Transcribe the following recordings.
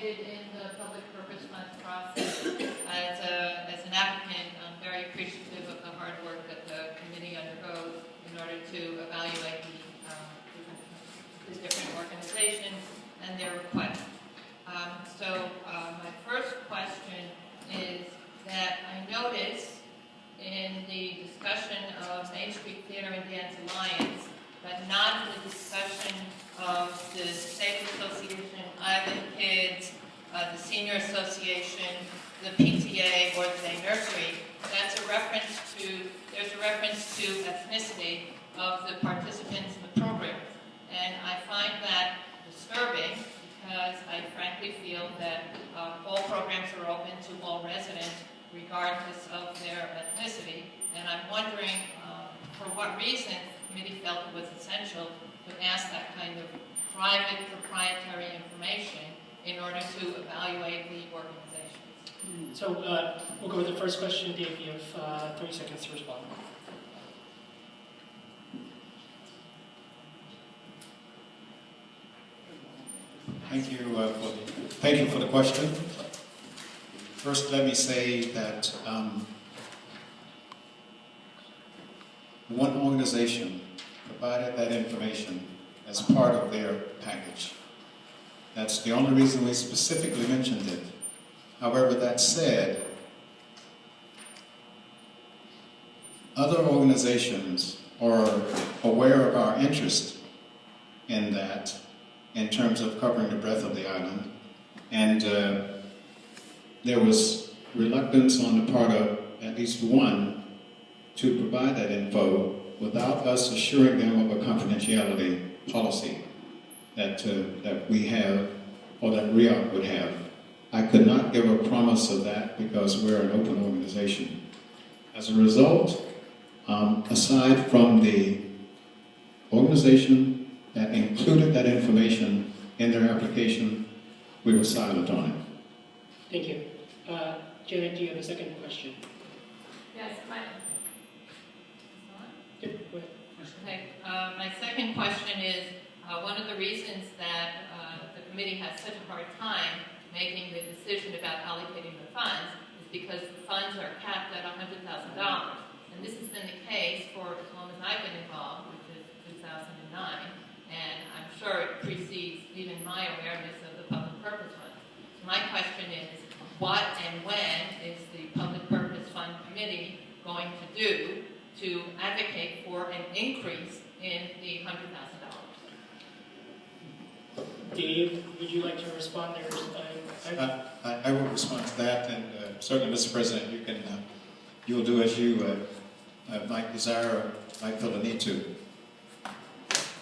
participated in the public purpose fund process. As an applicant, I'm very appreciative of the hard work that the committee undergoes in order to evaluate the different organizations and their requests. My first question is that I noticed in the discussion of Main Street Theater and Dance Alliance, but not in the discussion of the Disabled Association, Island Kids, the Senior Association, the PTA, or the Day Nursery. There's a reference to ethnicity of the participants in the program. And I find that disturbing because I frankly feel that all programs are open to all residents regardless of their ethnicity. And I'm wondering for what reason the committee felt it was essential to ask that kind of private proprietary information in order to evaluate the organizations. So we'll go with the first question. Dave, you have 30 seconds to respond. Thank you for the question. First, let me say that one organization provided that information as part of their package. That's the only reason we specifically mentioned it. However, that said, other organizations are aware of our interest in that, in terms of covering the breadth of the island. And there was reluctance on the part of at least one to provide that info without us assuring them of a confidentiality policy that we have, or that RIOC would have. I could not give a promise of that because we're an open organization. As a result, aside from the organization that included that information in their application, we were silent on it. Thank you. Janet, do you have a second question? Yes, Yep, go ahead. Okay. My second question is, one of the reasons that the committee has such a hard time making the decision about allocating the funds is because the funds are capped at $100,000. And this has been the case for as long as I've been involved, which is 2009. And I'm sure it precedes even my awareness of the public purpose fund. So my question is, what and when is the Public Purpose Fund Committee going to do to advocate for an increase in the $100,000? Dave, would you like to respond there? I will respond to that, and certainly, Mr. President, you will do as you might desire or might feel the need to.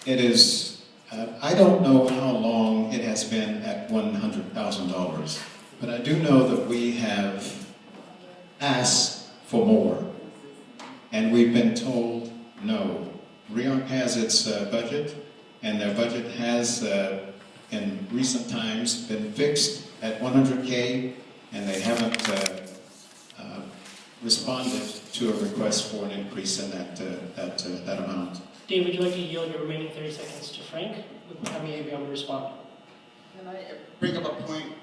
It is, I don't know how long it has been at $100,000, but I do know that we have asked for more, and we've been told no. RIOC has its budget, and their budget has, in recent times, been fixed at $100K, and they haven't responded to a request for an increase in that amount. Dave, would you like to yield your remaining 30 seconds to Frank? How may I be able to respond? Can I bring up a point?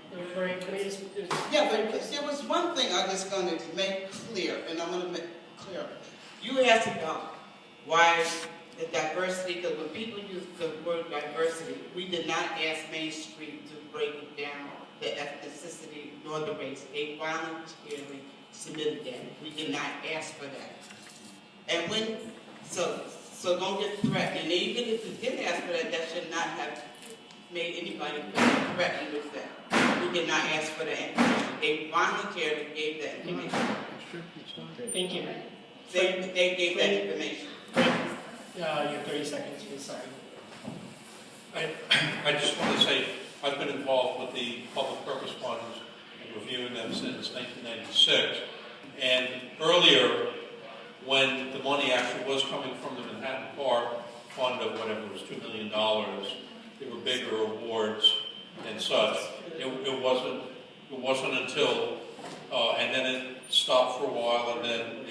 Yeah, but there was one thing I was going to make clear, and I'm going to make clear. You asked about why the diversity, because when people use the word diversity, we did not ask Main Street to break it down, the ethnicity nor the race. They voluntarily submitted that. We did not ask for that. And when, so don't get threatened. And even if you did ask for that, that should not have made anybody threatened with that. We did not ask for that information. They voluntarily gave that information. Thank you. They gave that information. You have 30 seconds, please. Sorry. I just want to say I've been involved with the public purpose funds and reviewing them since 1996. And earlier, when the money actually was coming from the Manhattan Corp fund of whatever it was, $2 million, there were bigger awards and such. It wasn't until, and then it stopped for a while, and then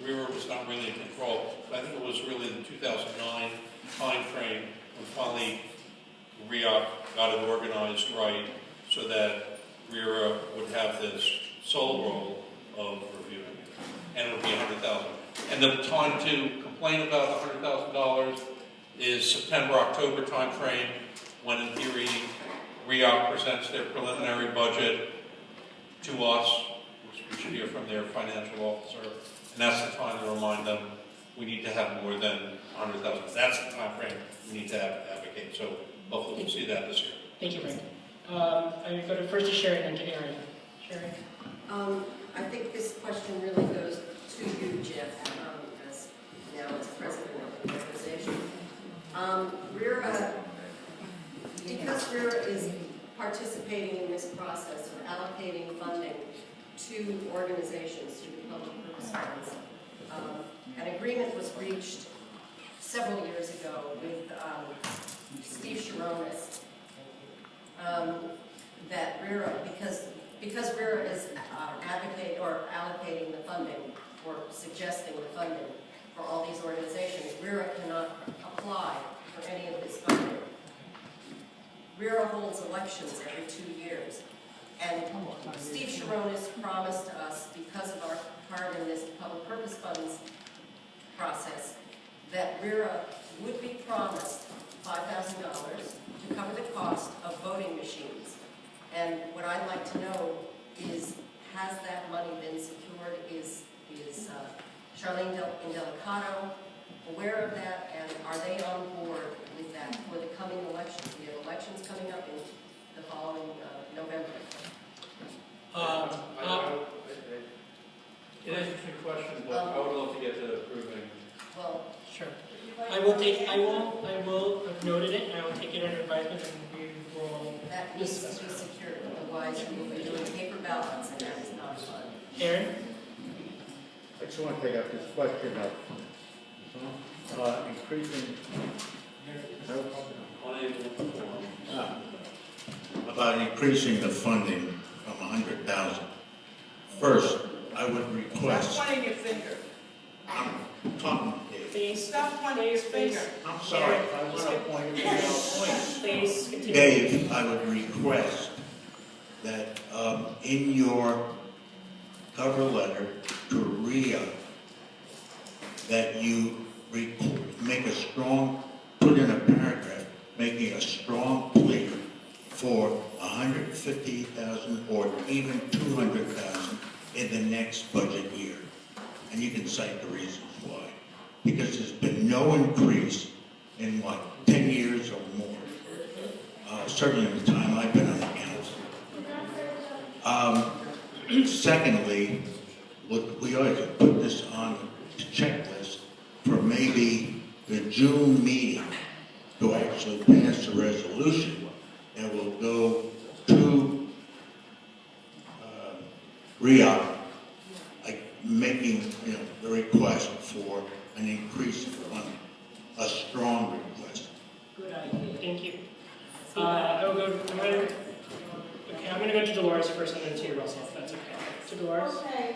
RIRA was not really in control. But I think it was really the 2009 time frame when finally RIOC got it organized right, so that RIRA would have this sole role of reviewing it, and it would be $100,000. And the time to complain about the $100,000 is September, October timeframe, when in theory RIOC presents their preliminary budget to us, which we should hear from their financial officer, and that's the time to remind them we need to have more than $100,000. That's the timeframe we need to advocate. So hopefully we'll see that this year. Thank you, Frank. I go to first to Sherry and then to Aaron. Sherry? I think this question really goes to you, Jeff, as now as president of the organization. RIRA, because RIRA is participating in this process of allocating funding to organizations through the public purpose funds, an agreement was reached several years ago with Steve Sharonis that RIRA, because RIRA is advocating or allocating the funding or suggesting the funding for all these organizations, RIRA cannot apply for any of this funding. RIRA holds elections every 2 years, and Steve Sharonis promised us, because of our part in this public purpose funds process, that RIRA would be promised $5,000 to cover the cost of voting machines. And what I'd like to know is, has that money been secured? Is Charlene Indelicato aware of that, and are they on board with that for the coming elections? We have elections coming up in the following November. It is an interesting question, but I would love to get to approving. Well, Sure. I will have noted it, and I will take it under advisement, and we will that needs to discuss be it. secured, otherwise we will be doing paper ballots, and that is not fun. Aaron? I just want to take up this question of increasing about increasing the funding from 100,000. First, I would request. Stop pointing your finger. I'm talking, Dave. Please. Stop pointing your finger. I'm sorry. I want to point it out. Please continue. Dave, I would request that in your cover letter to RIA, that you make a strong, put in a paragraph, making a strong plea for 150,000 or even 200,000 in the next budget year. And you can cite the reasons why. Because there's been no increase in, 10 years or more. Certainly in the time I've been on the council. Secondly, we ought to put this on the checklist for maybe the June meeting to actually pass a resolution that will go to RIOC, making the request for an increase in funding, a strong request. Good idea. Thank you. I'm going to go to Dolores first, and then to you, Russell, if that's okay. To Dolores? Okay.